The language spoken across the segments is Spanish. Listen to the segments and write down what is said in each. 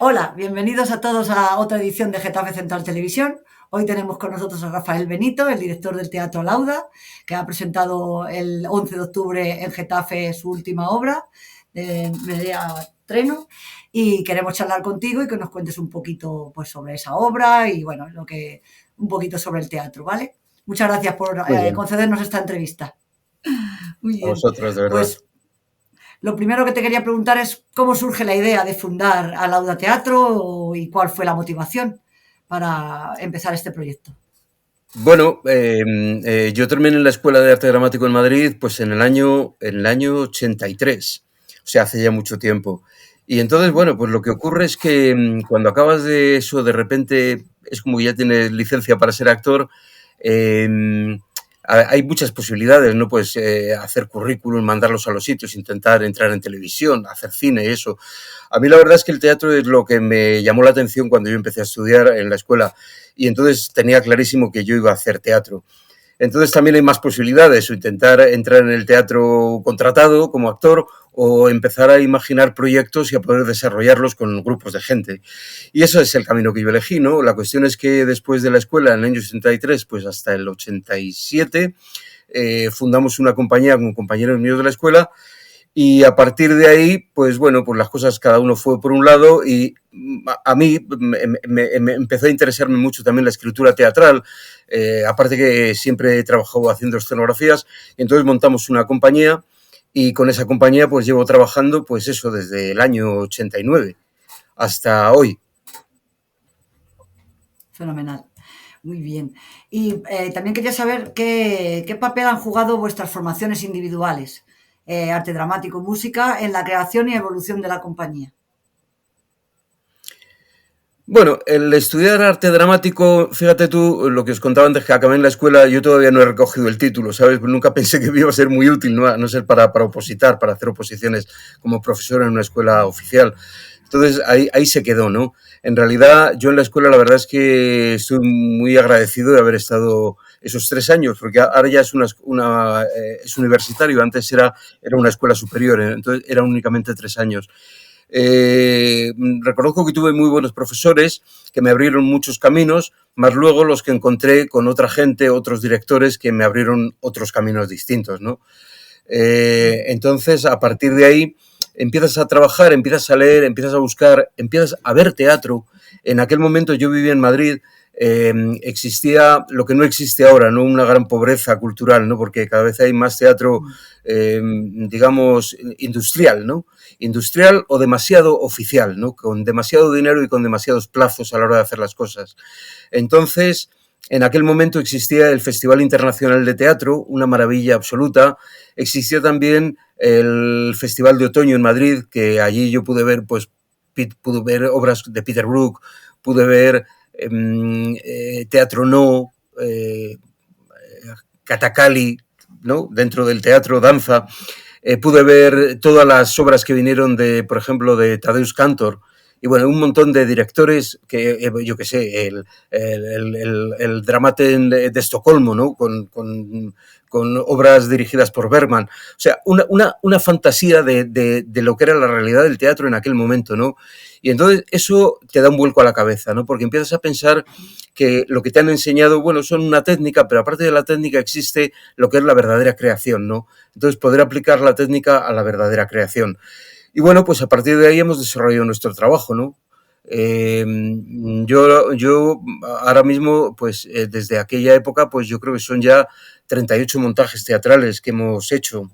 Hola, bienvenidos a todos a otra edición de Getafe Central Televisión. Hoy tenemos con nosotros a Rafael Benito, el director del Teatro Lauda, que ha presentado el 11 de octubre en Getafe su última obra, de Medea Treno, y queremos charlar contigo y que nos cuentes un poquito pues, sobre esa obra y bueno, un poquito sobre el teatro, ¿vale? Muchas gracias por Muy bien, concedernos esta entrevista. Muy a bien, vosotros, de verdad. pues lo primero que te quería preguntar es cómo surge la idea de fundar Alauda Teatro y cuál fue la motivación para empezar este proyecto. Bueno, yo terminé la Escuela de Arte Dramático en Madrid pues en el año 83, o sea, hace ya mucho tiempo. Y entonces, bueno, pues lo que ocurre es que cuando acabas de eso, de repente es como que ya tienes licencia para ser actor. em, Hay muchas posibilidades, ¿no? Pues hacer currículum, mandarlos a los sitios, intentar entrar en televisión, hacer cine, eso. A mí la verdad es que el teatro es lo que me llamó la atención cuando yo empecé a estudiar en la escuela y entonces tenía clarísimo que yo iba a hacer teatro. Entonces también hay más posibilidades, o intentar entrar en el teatro contratado como actor o empezar a imaginar proyectos y a poder desarrollarlos con grupos de gente. Y eso es el camino que yo elegí, ¿no? La cuestión es que después de la escuela, en el año 83, pues hasta el 87, fundamos una compañía con compañeros míos de la escuela y a partir de ahí, pues bueno, pues las cosas cada uno fue por un lado y a mí me empezó a interesarme mucho también la escritura teatral, aparte que siempre he trabajado haciendo escenografías, entonces montamos una compañía y con esa compañía pues llevo trabajando pues eso desde el año 89 hasta hoy. Fenomenal. Muy bien. Y también quería saber qué papel han jugado vuestras formaciones individuales, arte dramático, música, en la creación y evolución de la compañía. Bueno, el estudiar arte dramático, fíjate tú, lo que os contaba antes que acabé en la escuela, yo todavía no he recogido el título, ¿sabes? Nunca pensé que me iba a ser muy útil, no, a no ser para opositar, para hacer oposiciones como profesor en una escuela oficial. Entonces ahí se quedó, ¿no? En realidad, yo en la escuela la verdad es que estoy muy agradecido de haber estado esos 3 años, porque ahora ya es universitario, antes era una escuela superior, entonces eran únicamente 3 años. Eh, Reconozco que tuve muy buenos profesores que me abrieron muchos caminos, más luego los que encontré con otra gente, otros directores que me abrieron otros caminos distintos, ¿no? Entonces, a partir de ahí, empiezas a trabajar, empiezas a leer, empiezas a buscar, empiezas a ver teatro. En aquel momento yo vivía en Madrid, existía lo que no existe ahora, ¿no? Una gran pobreza cultural, ¿no? Porque cada vez hay más teatro, digamos, industrial, ¿no? Industrial o demasiado oficial, ¿no? Con demasiado dinero y con demasiados plazos a la hora de hacer las cosas. Entonces, en aquel momento existía el Festival Internacional de Teatro, una maravilla absoluta. Existía también el Festival de Otoño en Madrid, que allí yo pude ver, pues, pude ver obras de Peter Brook, pude ver Teatro No, Katakali, ¿no? Dentro del teatro, danza. Pude ver todas las obras que vinieron de, por ejemplo, de Tadeusz Kantor, y bueno, un montón de directores que, yo qué sé, el Dramaten de Estocolmo, ¿no? Con obras dirigidas por Bergman. O sea, una fantasía de lo que era la realidad del teatro en aquel momento, ¿no? Y entonces eso te da un vuelco a la cabeza, ¿no? Porque empiezas a pensar que lo que te han enseñado, bueno, son una técnica, pero aparte de la técnica existe lo que es la verdadera creación, ¿no? Entonces poder aplicar la técnica a la verdadera creación. Y bueno, pues a partir de ahí hemos desarrollado nuestro trabajo, ¿no? Eh, yo ahora mismo, pues desde aquella época, pues yo creo que son ya 38 montajes teatrales que hemos hecho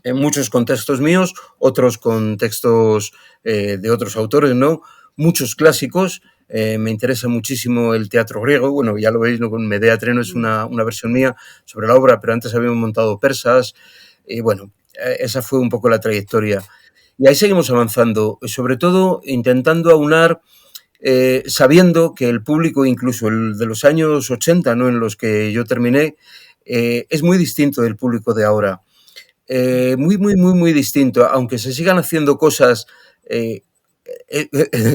en muchos contextos míos, otros con textos de otros autores, ¿no? Muchos clásicos. Me interesa muchísimo el teatro griego. Bueno, ya lo veis, ¿no? Con Medea Treno es una versión mía sobre la obra, pero antes habíamos montado persas. Y bueno, esa fue un poco la trayectoria. Y ahí seguimos avanzando, sobre todo intentando aunar, sabiendo que el público, incluso el de los años 80, ¿no? En los que yo terminé, es muy distinto del público de ahora. Muy, muy, muy, muy distinto, aunque se sigan haciendo cosas, eh,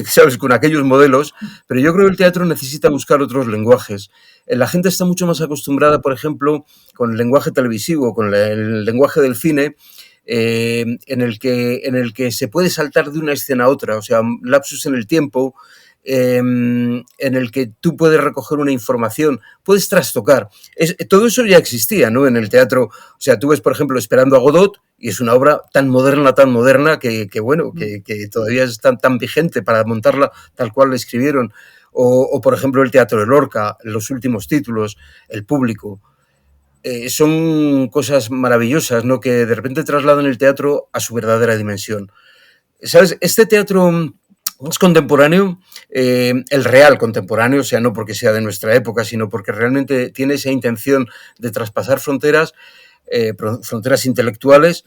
¿sabes?, con aquellos modelos, pero yo creo que el teatro necesita buscar otros lenguajes. La gente está mucho más acostumbrada, por ejemplo, con el lenguaje televisivo, con el lenguaje del cine, en el que se puede saltar de una escena a otra, o sea, lapsus en el tiempo, en el que tú puedes recoger una información, puedes trastocar. Todo eso ya existía, ¿no? En el teatro. O sea, tú ves, por ejemplo, Esperando a Godot, y es una obra tan moderna, que todavía es tan vigente para montarla tal cual la escribieron. O, por ejemplo, el Teatro de Lorca, los últimos títulos, El Público. Son cosas maravillosas, ¿no? Que de repente trasladan el teatro a su verdadera dimensión. ¿Sabes? Este teatro es contemporáneo, el real contemporáneo, o sea, no porque sea de nuestra época, sino porque realmente tiene esa intención de traspasar fronteras, fronteras intelectuales,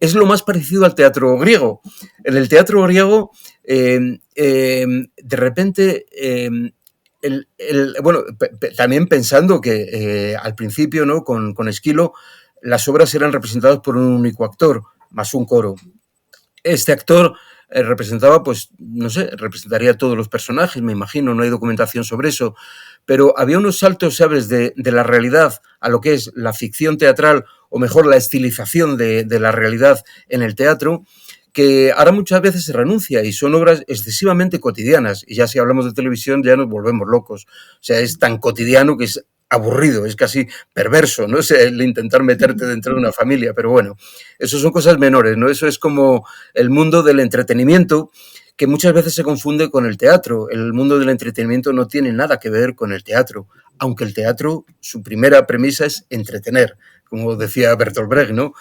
es lo más parecido al teatro griego. En el teatro griego, de repente, bueno, también pensando que al principio, ¿no? Con Esquilo, las obras eran representadas por un único actor, más un coro. Este actor representaba, pues, no sé, representaría a todos los personajes, me imagino, no hay documentación sobre eso, pero había unos saltos, ¿sabes?, de la realidad a lo que es la ficción teatral, o mejor, la estilización de la realidad en el teatro, que ahora muchas veces se renuncia y son obras excesivamente cotidianas. Y ya si hablamos de televisión ya nos volvemos locos. O sea, es tan cotidiano que es aburrido, es casi perverso, ¿no? O sea, el intentar meterte dentro de una familia, pero bueno, eso son cosas menores, ¿no? Eso es como el mundo del entretenimiento, que muchas veces se confunde con el teatro. El mundo del entretenimiento no tiene nada que ver con el teatro, aunque el teatro, su primera premisa es entretener, como decía Bertolt Brecht, ¿no?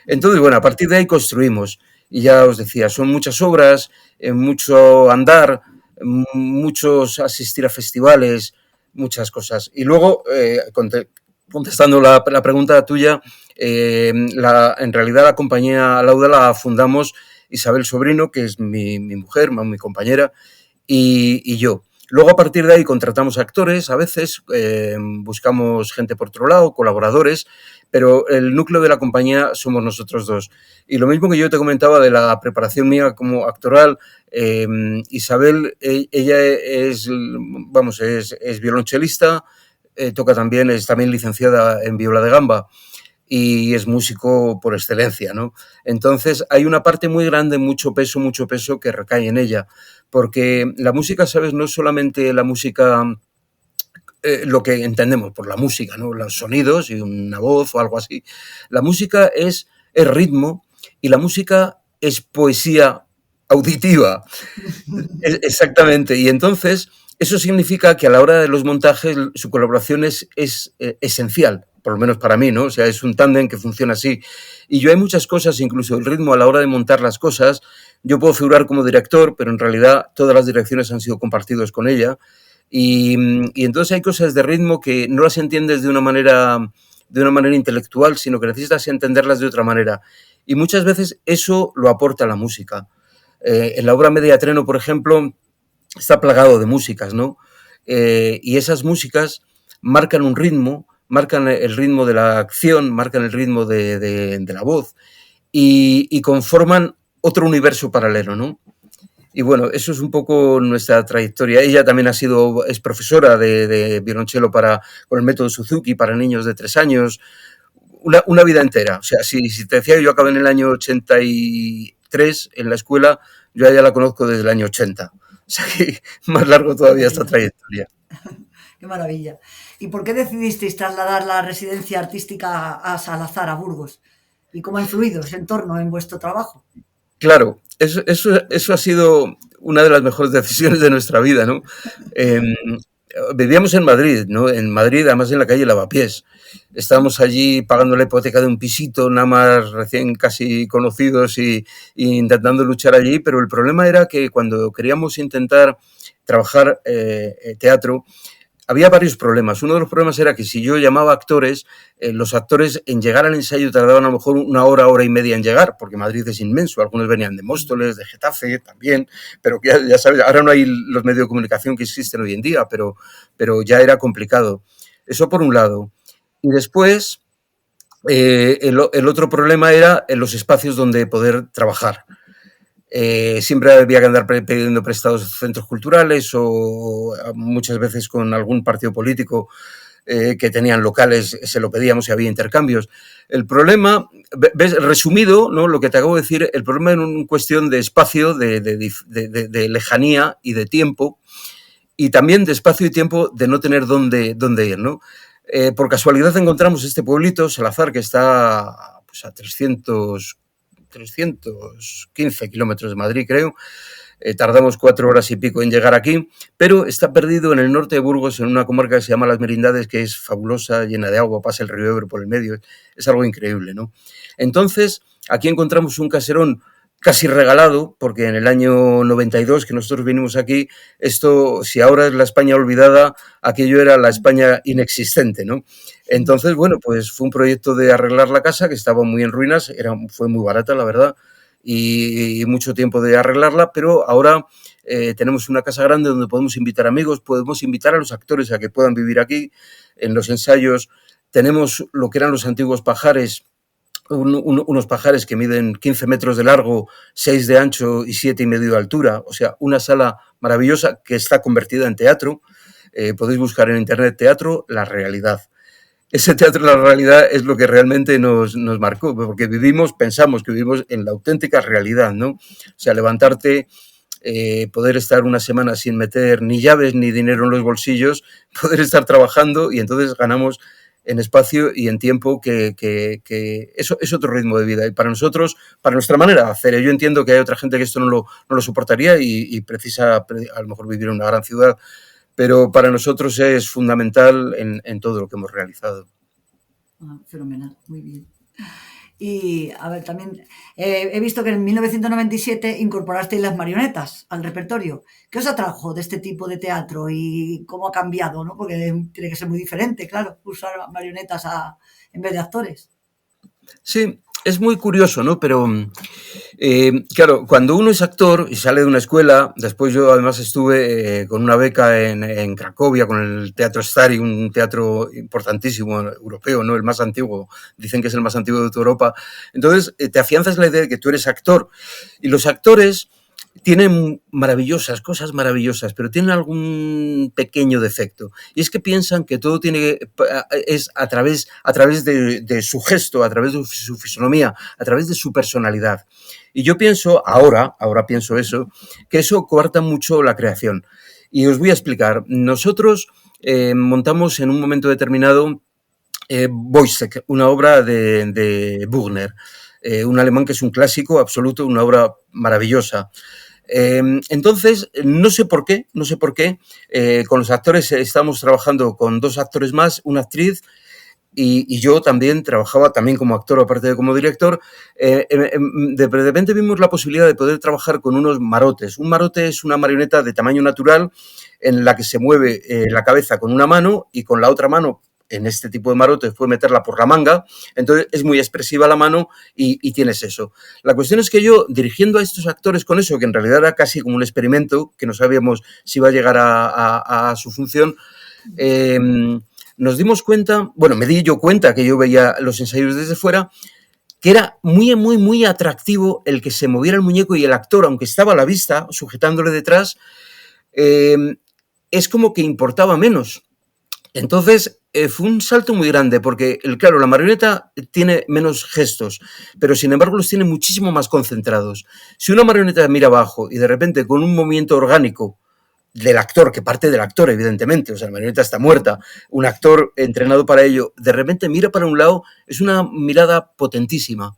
Entonces, bueno, a partir de ahí construimos. Y ya os decía, son muchas obras, mucho andar, muchos asistir a festivales, muchas cosas. Y luego, contestando la pregunta tuya, en realidad la compañía Lauda la fundamos Isabel Sobrino, que es mi mujer, mi compañera, y yo. Luego, a partir de ahí, contratamos actores, a veces buscamos gente por otro lado, colaboradores, pero el núcleo de la compañía somos nosotros dos. Y lo mismo que yo te comentaba de la preparación mía como actoral, Isabel, ella es, vamos, es violonchelista, toca también, es también licenciada en viola de gamba y es músico por excelencia, ¿no? Entonces hay una parte muy grande, mucho peso que recae en ella, porque la música, ¿sabes? No es solamente la música, lo que entendemos por la música, ¿no? Los sonidos y una voz o algo así. La música es ritmo y la música es poesía auditiva. Exactamente. Y entonces eso significa que a la hora de los montajes su colaboración es esencial, por lo menos para mí, ¿no? O sea, es un tándem que funciona así. Y yo hay muchas cosas, incluso el ritmo a la hora de montar las cosas, yo puedo figurar como director, pero en realidad todas las direcciones han sido compartidas con ella. Y entonces hay cosas de ritmo que no las entiendes de una manera intelectual, sino que necesitas entenderlas de otra manera. Y muchas veces eso lo aporta la música. En la obra Mediatreno, por ejemplo, está plagado de músicas, ¿no? Y esas músicas marcan un ritmo, marcan el ritmo de la acción, marcan el ritmo de la voz y conforman otro universo paralelo, ¿no? Y bueno, eso es un poco nuestra trayectoria. Ella también es profesora de violonchelo con el método Suzuki para niños de 3 años, una vida entera. O sea, si te decía, yo acabé en el año 83 en la escuela, yo a ella la conozco desde el año 80. O sea que más largo todavía esta trayectoria. Qué maravilla. ¿Y por qué decidisteis trasladar la residencia artística a Salazar, a Burgos? ¿Y cómo ha influido ese entorno en vuestro trabajo? Claro, eso ha sido una de las mejores decisiones de nuestra vida, ¿no? Vivíamos en Madrid, ¿no? En Madrid, además en la calle Lavapiés. Estábamos allí pagando la hipoteca de un pisito, nada más recién casi conocidos y intentando luchar allí, pero el problema era que cuando queríamos intentar trabajar teatro, había varios problemas. Uno de los problemas era que si yo llamaba actores, los actores en llegar al ensayo tardaban a lo mejor una hora y media en llegar, porque Madrid es inmenso. Algunos venían de Móstoles, de Getafe también, pero ya sabes, ahora no hay los medios de comunicación que existen hoy en día, pero ya era complicado. Eso por un lado. Y después, el otro problema era en los espacios donde poder trabajar. Siempre había que andar pidiendo prestados centros culturales o muchas veces con algún partido político que tenían locales, se lo pedíamos y había intercambios. El problema, ves, resumido, ¿no? Lo que te acabo de decir, el problema era una cuestión de espacio, de lejanía y de tiempo, y también de espacio y tiempo de no tener dónde ir, ¿no? Por casualidad encontramos este pueblito, Salazar, que está pues, a 315 kilómetros de Madrid, creo. Tardamos 4 horas y pico en llegar aquí, pero está perdido en el norte de Burgos, en una comarca que se llama Las Merindades, que es fabulosa, llena de agua, pasa el río Ebro por el medio, es algo increíble, ¿no? Entonces, aquí encontramos un caserón casi regalado, porque en el año 92 que nosotros vinimos aquí, esto, si ahora es la España olvidada, aquello era la España inexistente, ¿no? Entonces, bueno, pues fue un proyecto de arreglar la casa, que estaba muy en ruinas, fue muy barata, la verdad, y mucho tiempo de arreglarla, pero ahora tenemos una casa grande donde podemos invitar amigos, podemos invitar a los actores a que puedan vivir aquí. En los ensayos tenemos lo que eran los antiguos pajares, unos pajares que miden 15 metros de largo, 6 de ancho y 7,5 de altura, o sea, una sala maravillosa que está convertida en teatro. Podéis buscar en internet teatro La Realidad. Ese teatro de la realidad es lo que realmente nos marcó, porque pensamos que vivimos en la auténtica realidad, ¿no? O sea, levantarte, poder estar una semana sin meter ni llaves ni dinero en los bolsillos, poder estar trabajando, y entonces ganamos en espacio y en tiempo, que eso es otro ritmo de vida. Y para nosotros, para nuestra manera de hacer, yo entiendo que hay otra gente que esto no lo soportaría y precisa a lo mejor vivir en una gran ciudad, pero para nosotros es fundamental en todo lo que hemos realizado. Fenomenal, muy bien. Y, a ver, también he visto que en 1997 incorporasteis las marionetas al repertorio. ¿Qué os atrajo de este tipo de teatro y cómo ha cambiado, ¿no? Porque tiene que ser muy diferente, claro, usar marionetas en vez de actores. Sí, es muy curioso, ¿no? Pero, claro, cuando uno es actor y sale de una escuela, después yo además estuve con una beca en Cracovia, con el Teatro Stari, un teatro importantísimo europeo, ¿no? El más antiguo, dicen que es el más antiguo de toda Europa. Entonces, te afianzas la idea de que tú eres actor, y los actores tienen cosas maravillosas, pero tienen algún pequeño defecto. Y es que piensan que todo es a través de su gesto, a través de su fisonomía, a través de su personalidad. Y yo pienso, ahora pienso eso, que eso coarta mucho la creación. Y os voy a explicar. Nosotros montamos en un momento determinado Woyzeck, una obra de Bugner, un alemán que es un clásico absoluto, una obra maravillosa. Entonces, no sé por qué, con los actores estamos trabajando con 2 actores más, una actriz, y yo también trabajaba también como actor, aparte de como director. De repente vimos la posibilidad de poder trabajar con unos marotes. Un marote es una marioneta de tamaño natural en la que se mueve la cabeza con una mano, y con la otra mano, en este tipo de marotes, puede meterla por la manga, entonces es muy expresiva la mano y tienes eso. La cuestión es que yo, dirigiendo a estos actores con eso, que en realidad era casi como un experimento, que no sabíamos si iba a llegar a su función, nos dimos cuenta, bueno, me di yo cuenta, que yo veía los ensayos desde fuera, que era muy, muy, muy atractivo el que se moviera el muñeco, y el actor, aunque estaba a la vista, sujetándole detrás, es como que importaba menos. Entonces, fue un salto muy grande, porque, claro, la marioneta tiene menos gestos, pero sin embargo los tiene muchísimo más concentrados. Si una marioneta mira abajo y de repente, con un movimiento orgánico del actor, que parte del actor, evidentemente, o sea, la marioneta está muerta, un actor entrenado para ello, de repente mira para un lado, es una mirada potentísima.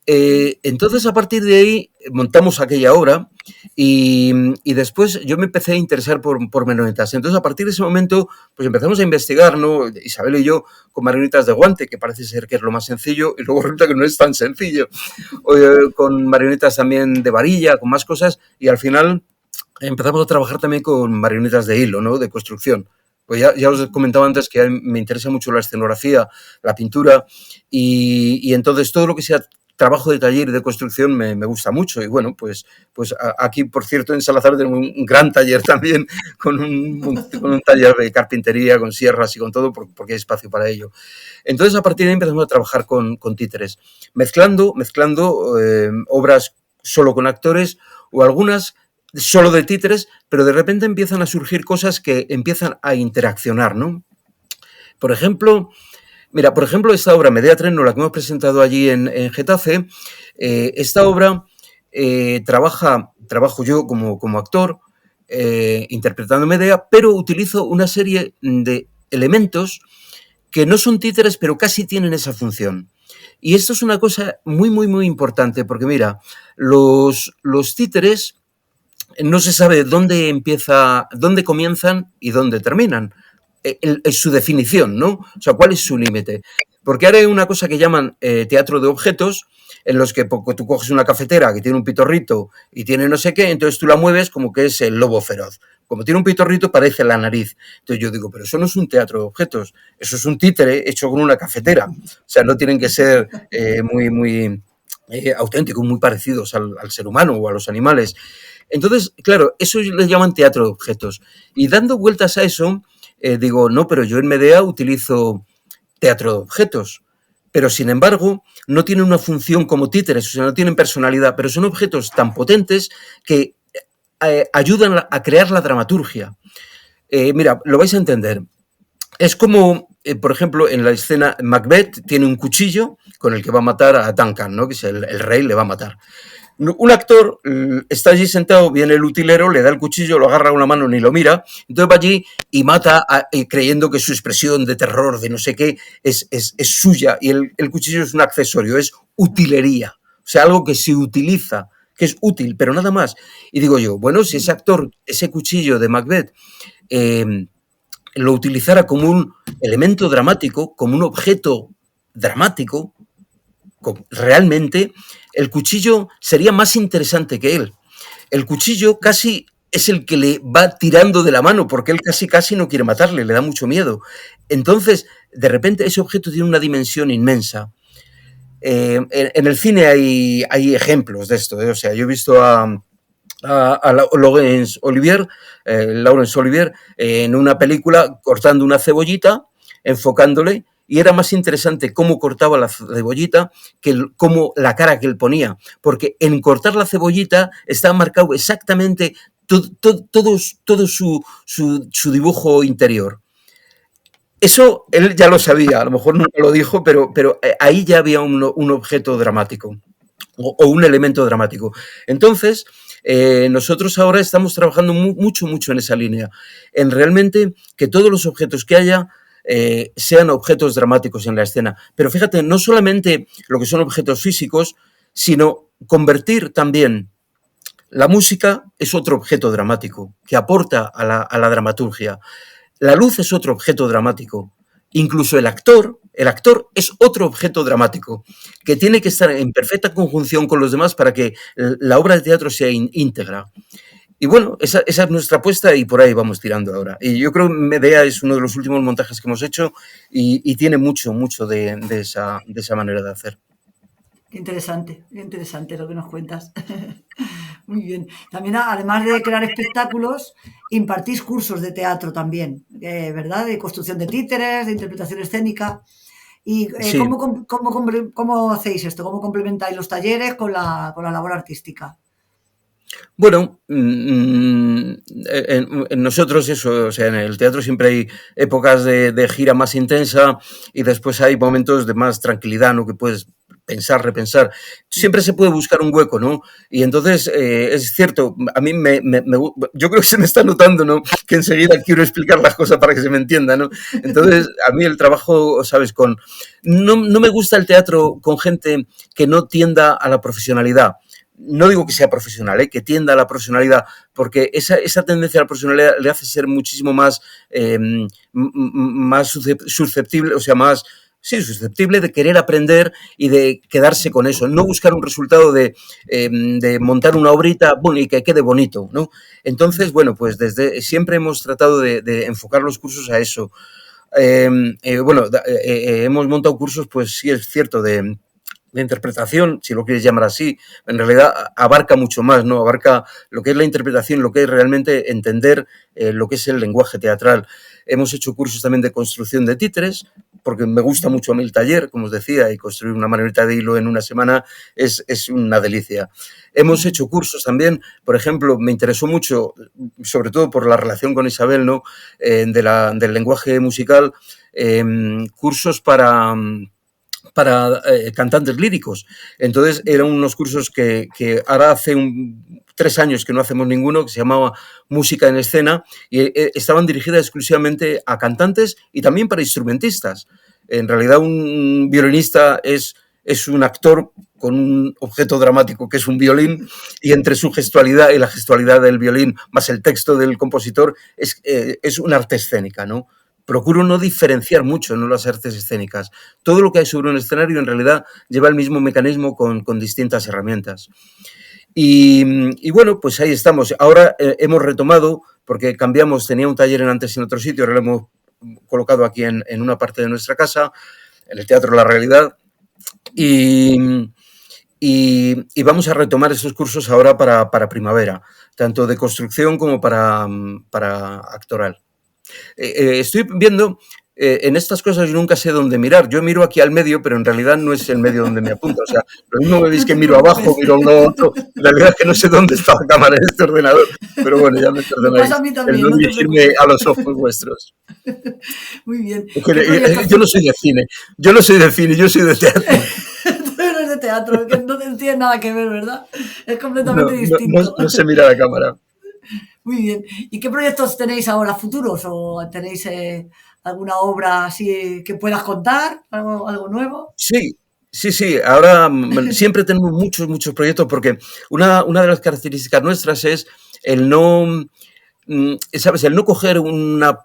Entonces, a partir de ahí, montamos aquella obra, y después yo me empecé a interesar por marionetas. Entonces, a partir de ese momento, pues empezamos a investigar, ¿no? Isabel y yo, con marionetas de guante, que parece ser que es lo más sencillo, y luego resulta que no es tan sencillo. Con marionetas también de varilla, con más cosas, y al final empezamos a trabajar también con marionetas de hilo, ¿no? De construcción. Pues ya os comentaba antes que me interesa mucho la escenografía, la pintura, y entonces todo lo que sea trabajo de taller y de construcción me gusta mucho. Y bueno, pues aquí, por cierto, en Salazar tenemos un gran taller también, con un taller de carpintería, con sierras y con todo, porque hay espacio para ello. Entonces, a partir de ahí empezamos a trabajar con títeres, mezclando obras solo con actores, o algunas solo de títeres, pero de repente empiezan a surgir cosas que empiezan a interaccionar, ¿no? Por ejemplo, mira, por ejemplo, esta obra, Medea Treno, la que hemos presentado allí en Getafe, esta obra trabajo yo como actor, interpretando Medea, pero utilizo una serie de elementos que no son títeres, pero casi tienen esa función. Y esto es una cosa muy, muy, muy importante, porque mira, los títeres no se sabe dónde comienzan y dónde terminan. Es su definición, ¿no? O sea, ¿cuál es su límite? Porque ahora hay una cosa que llaman teatro de objetos, en los que tú coges una cafetera que tiene un pitorrito y tiene no sé qué, entonces tú la mueves como que es el lobo feroz. Como tiene un pitorrito, parece la nariz. Entonces yo digo, pero eso no es un teatro de objetos, eso es un títere hecho con una cafetera. O sea, no tienen que ser muy, muy auténticos, muy parecidos al ser humano o a los animales. Entonces, claro, eso le llaman teatro de objetos. Y dando vueltas a eso, digo, no, pero yo en Medea utilizo teatro de objetos, pero sin embargo no tienen una función como títeres, o sea, no tienen personalidad, pero son objetos tan potentes que ayudan a crear la dramaturgia. Mira, lo vais a entender. Es como, por ejemplo, en la escena Macbeth tiene un cuchillo con el que va a matar a Duncan, ¿no? Que es el rey, le va a matar. Un actor está allí sentado, viene el utilero, le da el cuchillo, lo agarra con una mano, ni lo mira, entonces va allí y mata creyendo que su expresión de terror, de no sé qué, es suya, y el cuchillo es un accesorio, es utilería, o sea, algo que se utiliza, que es útil, pero nada más. Y digo yo, bueno, si ese actor, ese cuchillo de Macbeth, lo utilizara como un elemento dramático, como un objeto dramático, realmente el cuchillo sería más interesante que él. El cuchillo casi es el que le va tirando de la mano, porque él casi no quiere matarle, le da mucho miedo. Entonces, de repente, ese objeto tiene una dimensión inmensa. En el cine hay ejemplos de esto. O sea, yo he visto a Laurence Olivier, en una película cortando una cebollita, enfocándole, y era más interesante cómo cortaba la cebollita que cómo la cara que él ponía, porque en cortar la cebollita está marcado exactamente todo su dibujo interior. Eso él ya lo sabía, a lo mejor no lo dijo, pero ahí ya había un objeto dramático o un elemento dramático. Entonces, nosotros ahora estamos trabajando mucho en esa línea, en realmente que todos los objetos que haya sean objetos dramáticos en la escena. Pero fíjate, no solamente lo que son objetos físicos, sino convertir también la música es otro objeto dramático que aporta a la dramaturgia. La luz es otro objeto dramático. Incluso el actor es otro objeto dramático que tiene que estar en perfecta conjunción con los demás para que la obra de teatro sea íntegra. Y bueno, esa es nuestra apuesta y por ahí vamos tirando ahora. Y yo creo que Medea es uno de los últimos montajes que hemos hecho y tiene mucho de esa manera de hacer. Qué interesante lo que nos cuentas. Muy bien. También, además de crear espectáculos, impartís cursos de teatro también, ¿verdad? De construcción de títeres, de interpretación escénica. ¿Y Sí, cómo hacéis esto? ¿Cómo complementáis los talleres con la labor artística? bueno, en nosotros eso, o sea, en el teatro siempre hay épocas de gira más intensa y después hay momentos de más tranquilidad, ¿no? Que puedes pensar, repensar. Siempre se puede buscar un hueco, ¿no? Y entonces, es cierto, a mí yo creo que se me está notando, ¿no? Que enseguida quiero explicar las cosas para que se me entienda, ¿no? Entonces, a mí el trabajo, ¿sabes? No me gusta el teatro con gente que no tienda a la profesionalidad. No digo que sea profesional, que tienda a la profesionalidad, porque esa tendencia a la profesionalidad le hace ser muchísimo más susceptible, o sea, susceptible de querer aprender y de quedarse con eso, no buscar un resultado de montar una obrita y que quede bonito, ¿no? Entonces, bueno, pues siempre hemos tratado de enfocar los cursos a eso. Hemos montado cursos, pues sí es cierto, de interpretación, si lo quieres llamar así, en realidad abarca mucho más, ¿no? Abarca lo que es la interpretación, lo que es realmente entender lo que es el lenguaje teatral. Hemos hecho cursos también de construcción de títeres, porque me gusta mucho a mí el taller, como os decía, y construir una marioneta de hilo en una semana es una delicia. Hemos hecho cursos también, por ejemplo, me interesó mucho, sobre todo por la relación con Isabel, ¿no? Del lenguaje musical, cursos para cantantes líricos. Entonces eran unos cursos que ahora hace 3 años que no hacemos ninguno, que se llamaba Música en Escena, y estaban dirigidas exclusivamente a cantantes y también para instrumentistas. En realidad un violinista es un actor con un objeto dramático que es un violín, y entre su gestualidad y la gestualidad del violín más el texto del compositor es una arte escénica, ¿no? Procuro no diferenciar mucho, ¿no?, las artes escénicas. Todo lo que hay sobre un escenario en realidad lleva el mismo mecanismo con distintas herramientas. Y bueno, pues ahí estamos. Ahora hemos retomado, porque cambiamos, tenía un taller antes en otro sitio, ahora lo hemos colocado aquí en una parte de nuestra casa, en el Teatro La Realidad, y vamos a retomar esos cursos ahora para primavera, tanto de construcción como para actoral. Estoy viendo, en estas cosas yo nunca sé dónde mirar. Yo miro aquí al medio, pero en realidad no es el medio donde me apunta. O sea, lo mismo me veis que miro abajo, miro a un otro. En realidad es que no sé dónde está la cámara en este ordenador. Pero bueno, ya me perdonáis el no dirigirme a los ojos vuestros. Muy bien. Yo no soy de cine. Yo no soy de cine, yo soy de teatro. Tú eres de teatro, que no tiene nada que ver, ¿verdad? Es completamente distinto. No se mira la cámara. Muy bien. ¿Y qué proyectos tenéis ahora futuros? ¿O tenéis alguna obra así que puedas contar? ¿Algo nuevo? Sí. Ahora siempre tenemos muchos proyectos, porque una de las características nuestras es el no, ¿sabes? El no coger un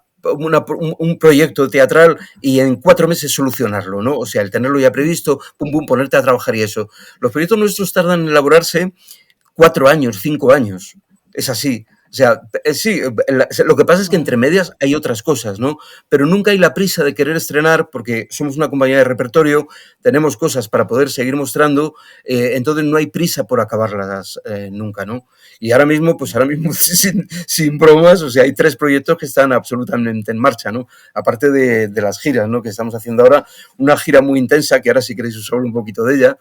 proyecto teatral y en 4 meses solucionarlo, ¿no? O sea, el tenerlo ya previsto, ponerte a trabajar y eso. Los proyectos nuestros tardan en elaborarse 4 años, 5 años. Es así. O sea, sí, lo que pasa es que entre medias hay otras cosas, ¿no? Pero nunca hay la prisa de querer estrenar, porque somos una compañía de repertorio, tenemos cosas para poder seguir mostrando, entonces no hay prisa por acabarlas nunca, ¿no? Y ahora mismo sin bromas, o sea, hay 3 proyectos que están absolutamente en marcha, ¿no? Aparte de las giras, ¿no?, que estamos haciendo ahora, una gira muy intensa, que ahora si queréis os hablo un poquito de ella,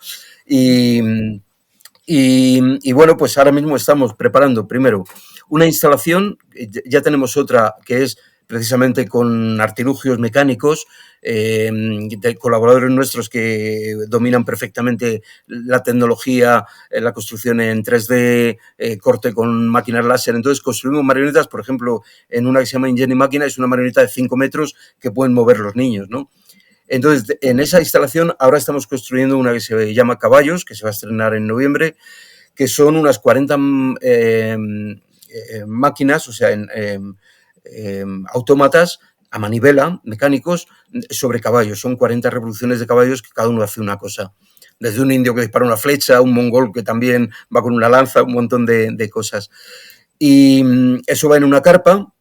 y bueno, pues ahora mismo estamos preparando primero una instalación, ya tenemos otra que es precisamente con artilugios mecánicos, de colaboradores nuestros que dominan perfectamente la tecnología, la construcción en 3D, corte con máquinas láser. Entonces construimos marionetas, por ejemplo, en una que se llama Ingenie Máquina, es una marioneta de 5 metros que pueden mover los niños, ¿no? Entonces, en esa instalación ahora estamos construyendo una que se llama Caballos, que se va a estrenar en noviembre, que son unas 40 máquinas, o sea, autómatas a manivela, mecánicos, sobre caballos. Son 40 revoluciones de caballos que cada uno hace una cosa. Desde un indio que dispara una flecha, un mongol que también va con una lanza, un montón de cosas. Y eso va en una carpa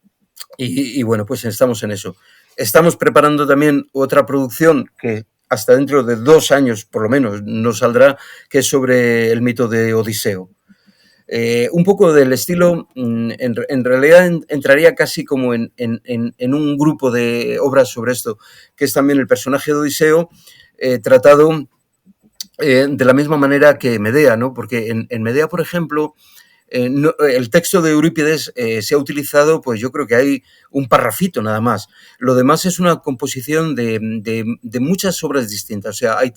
y bueno, pues estamos en eso. Estamos preparando también otra producción que hasta dentro de 2 años, por lo menos, nos saldrá, que es sobre el mito de Odiseo. Un poco del estilo, en realidad entraría casi como en un grupo de obras sobre esto, que es también el personaje de Odiseo, tratado de la misma manera que Medea, ¿no? Porque en Medea, por ejemplo, el texto de Eurípides se ha utilizado, pues yo creo que hay un parrafito nada más. Lo demás es una composición de muchas obras distintas. O sea, hay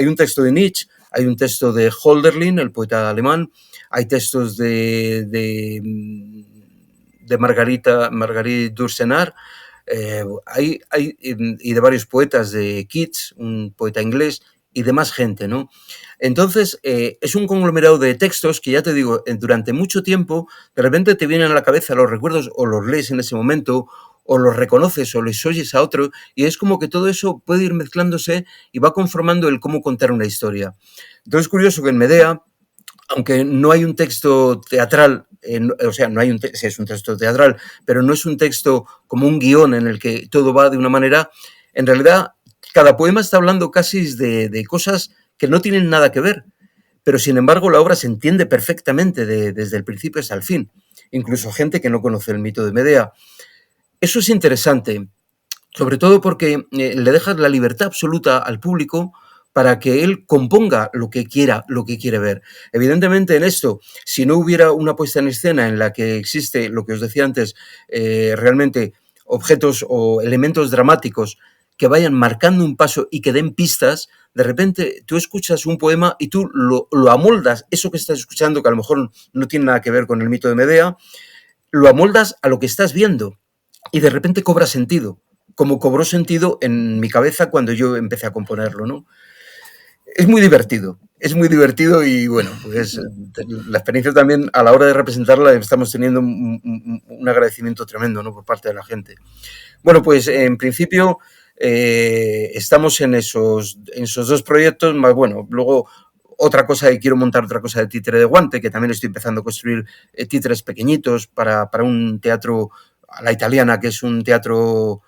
un texto de Nietzsche, hay un texto de Hölderlin, el poeta alemán, hay textos de Marguerite Yourcenar, y de varios poetas, de Keats, un poeta inglés, y de más gente, ¿no? Entonces, es un conglomerado de textos que, ya te digo, durante mucho tiempo, de repente te vienen a la cabeza los recuerdos, o los lees en ese momento, o los reconoces, o les oyes a otro, y es como que todo eso puede ir mezclándose y va conformando el cómo contar una historia. Entonces, es curioso que en Medea, aunque no hay un texto teatral, o sea, sí es un texto teatral, pero no es un texto como un guión en el que todo va de una manera, en realidad cada poema está hablando casi de cosas que no tienen nada que ver, pero sin embargo la obra se entiende perfectamente desde el principio hasta el fin, incluso gente que no conoce el mito de Medea. Eso es interesante. sobre todo porque le dejas la libertad absoluta al público para que él componga lo que quiere ver. Evidentemente en esto, si no hubiera una puesta en escena en la que existe, lo que os decía antes, realmente objetos o elementos dramáticos que vayan marcando un paso y que den pistas, de repente tú escuchas un poema y tú lo amoldas, eso que estás escuchando, que a lo mejor no tiene nada que ver con el mito de Medea, lo amoldas a lo que estás viendo y de repente cobra sentido, como cobró sentido en mi cabeza cuando yo empecé a componerlo, ¿no? Es muy divertido y bueno, pues la experiencia también a la hora de representarla estamos teniendo un agradecimiento tremendo, ¿no? Por parte de la gente. Bueno, pues en principio estamos en esos dos proyectos, más bueno, luego otra cosa que quiero montar, otra cosa de títere de guante, que también estoy empezando a construir títeres pequeñitos para un teatro a la italiana, que es un teatro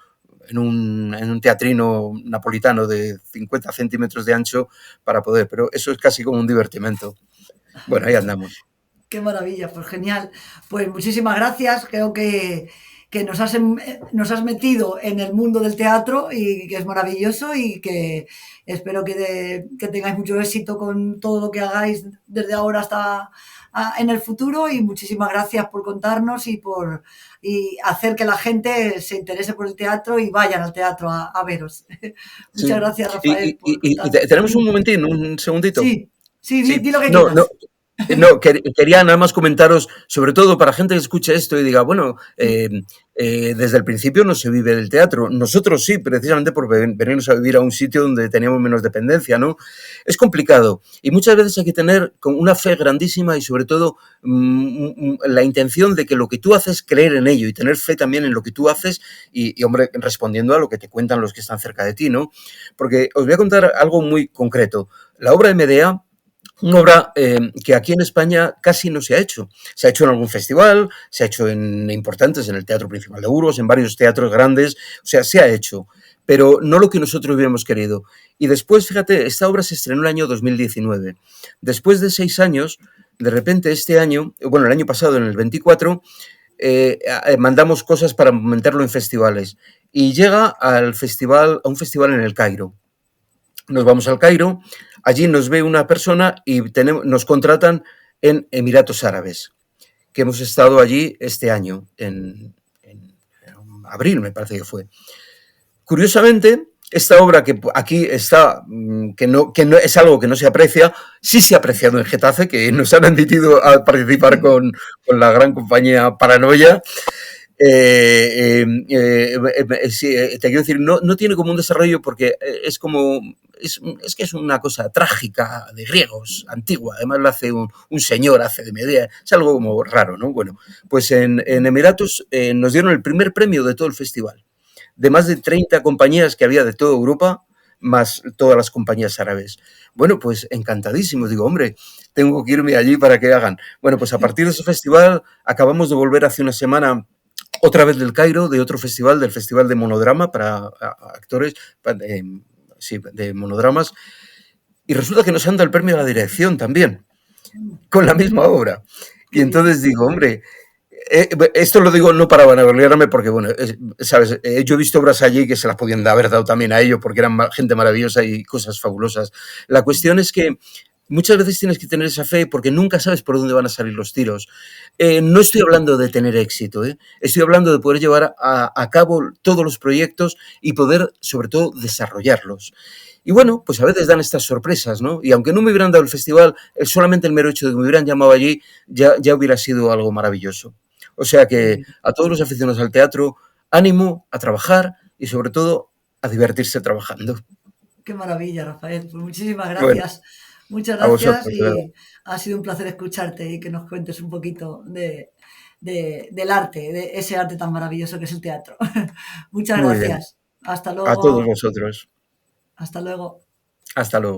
en un teatrino napolitano de 50 centímetros de ancho para poder, pero eso es casi como un divertimento. Bueno, ahí andamos. Qué maravilla, pues genial. Pues muchísimas gracias. Creo que nos has metido en el mundo del teatro y que es maravilloso y que espero que tengáis mucho éxito con todo lo que hagáis desde ahora hasta en el futuro y muchísimas gracias por contarnos y hacer que la gente se interese por el teatro y vayan al teatro a veros. Muchas Sí. gracias, Rafael, por Y contarnos. tenemos un momentín, un segundito. Sí, sí, Sí, di lo que no, no, quieras. no, quería nada más comentaros, sobre todo para gente que escuche esto y diga, bueno, desde el principio no se vive del teatro. Nosotros sí, precisamente por venirnos a vivir a un sitio donde teníamos menos dependencia, ¿no? Es complicado y muchas veces hay que tener con una fe grandísima y sobre todo la intención de que lo que tú haces, creer en ello y tener fe también en lo que tú haces hombre, respondiendo a lo que te cuentan los que están cerca de ti, ¿no? Porque os voy a contar algo muy concreto. La obra de Medea, una obra que aquí en España casi no se ha hecho. Se ha hecho en algún festival, se ha hecho en importantes, en el Teatro Principal de Burgos, en varios teatros grandes, o sea, se ha hecho, pero no lo que nosotros hubiéramos querido. Y después, fíjate, esta obra se estrenó en el año 2019. Después de 6 años, de repente este año, bueno, el año pasado, en el 24, mandamos cosas para meterlo en festivales. Y llega al festival, a un festival en el Cairo. Nos vamos al Cairo, allí nos ve una persona y nos contratan en Emiratos Árabes, que hemos estado allí este año, en abril me parece que fue. Curiosamente, esta obra que aquí está, que no es algo que no se aprecia, sí se ha apreciado en Getafe, que nos han admitido a participar con la gran compañía Paranoia. Sí, te quiero decir, no tiene como un desarrollo porque es como, es que es una cosa trágica de griegos, antigua, además lo hace un señor, hace de Medea, es algo como raro, ¿no? Bueno, pues en Emiratos nos dieron el primer premio de todo el festival, de más de 30 compañías que había de toda Europa, más todas las compañías árabes. Bueno, pues encantadísimo, digo, hombre, tengo que irme allí para que hagan. Bueno, pues a partir de ese festival acabamos de volver hace una semana otra vez del Cairo, de otro festival, del Festival de Monodrama para actores, sí, de monodramas, y resulta que nos han dado el premio a la dirección también, con la misma obra. Y Qué bien. entonces digo, hombre, esto lo digo no para vanagloriarme, porque, bueno, sabes, yo he visto obras allí que se las podían haber dado también a ellos, porque eran gente maravillosa y cosas fabulosas. La cuestión es que muchas veces tienes que tener esa fe porque nunca sabes por dónde van a salir los tiros. No estoy hablando de tener éxito, estoy hablando de poder llevar a cabo todos los proyectos y poder, sobre todo, desarrollarlos. Y bueno, pues a veces dan estas sorpresas, ¿no? Y aunque no me hubieran dado el festival, solamente el mero hecho de que me hubieran llamado allí ya hubiera sido algo maravilloso. O sea Qué que bien. a todos los aficionados al teatro, ánimo a trabajar y sobre todo a divertirse trabajando. Qué maravilla, Rafael. Pues muchísimas Bueno, gracias. Muchas a gracias vosotros, de verdad. y ha sido un placer escucharte y que nos cuentes un poquito del arte, de ese arte tan maravilloso que es el teatro. Muchas Muy bien. gracias. Hasta A todos luego. vosotros. Hasta luego. Hasta luego.